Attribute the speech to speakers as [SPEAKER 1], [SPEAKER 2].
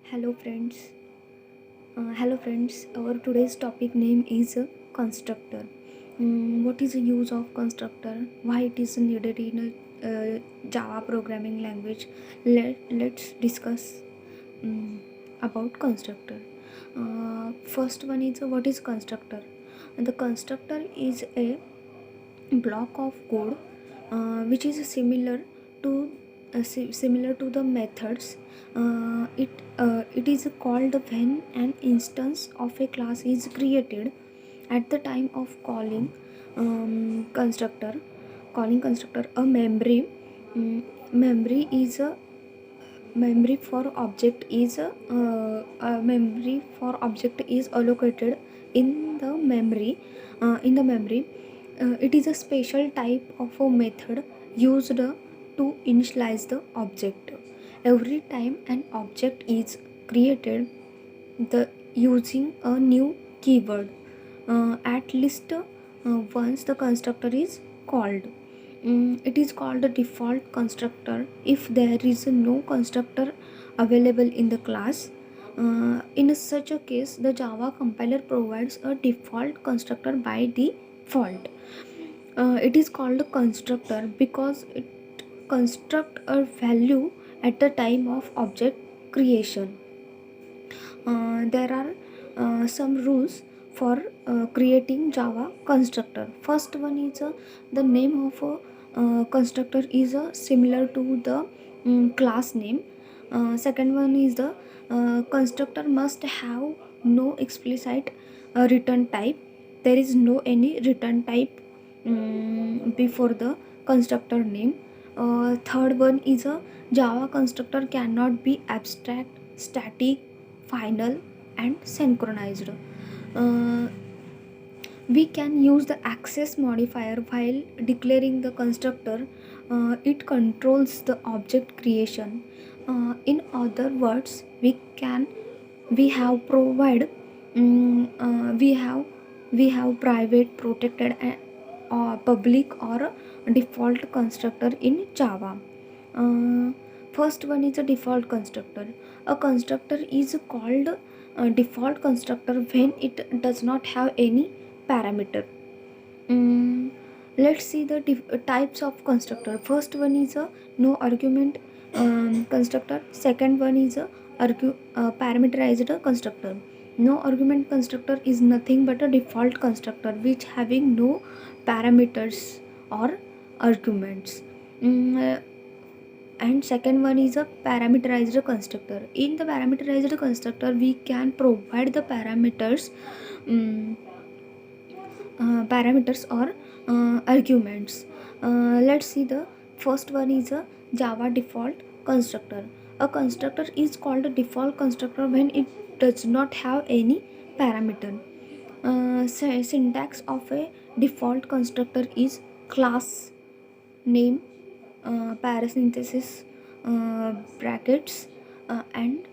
[SPEAKER 1] Hello friends. Hello friends. Our today's topic name is constructor. What is the use of constructor? Why it is needed in a Java programming language? Let's discuss about constructor. First one is what is constructor? The constructor is a block of code which is similar to the methods. It is called when an instance of a class is created at the time of calling constructor. A memory is a memory for object is allocated in the memory. It is a special type of a method used to initialize the object. Every time an object is created the using a new keyword, at least once the constructor is called. It is called a default constructor if there is no constructor available in the class. In such a case, the Java compiler provides a default constructor by default. It is called a constructor because it constructs a value at the time of object creation. There are some rules for creating Java constructor. First one is the name of a constructor is similar to the class name. Second one is the constructor must have no explicit return type. There is no any return type before the constructor name. Third one is a Java constructor cannot be abstract, static, final, and synchronized. Uh, we can use the access modifier while declaring the constructor. It controls the object creation. In other words, we have provide we have private, protected, public or default constructor in Java. uh, First one is a default constructor. A constructor is called a default constructor when it does not have any parameter. Mm, let's see the types of constructor. First one is a no argument constructor. Second one is a parameterized constructor. No argument constructor is nothing but a default constructor which having no parameters or arguments. Mm, uh, and second one is a parameterized constructor. In the parameterized constructor we can provide the um, parameters or arguments. Let's see the first one is a Java default constructor. A constructor is called a default constructor when it does not have any parameter. Syntax of a default constructor is class name, parenthesis, brackets, and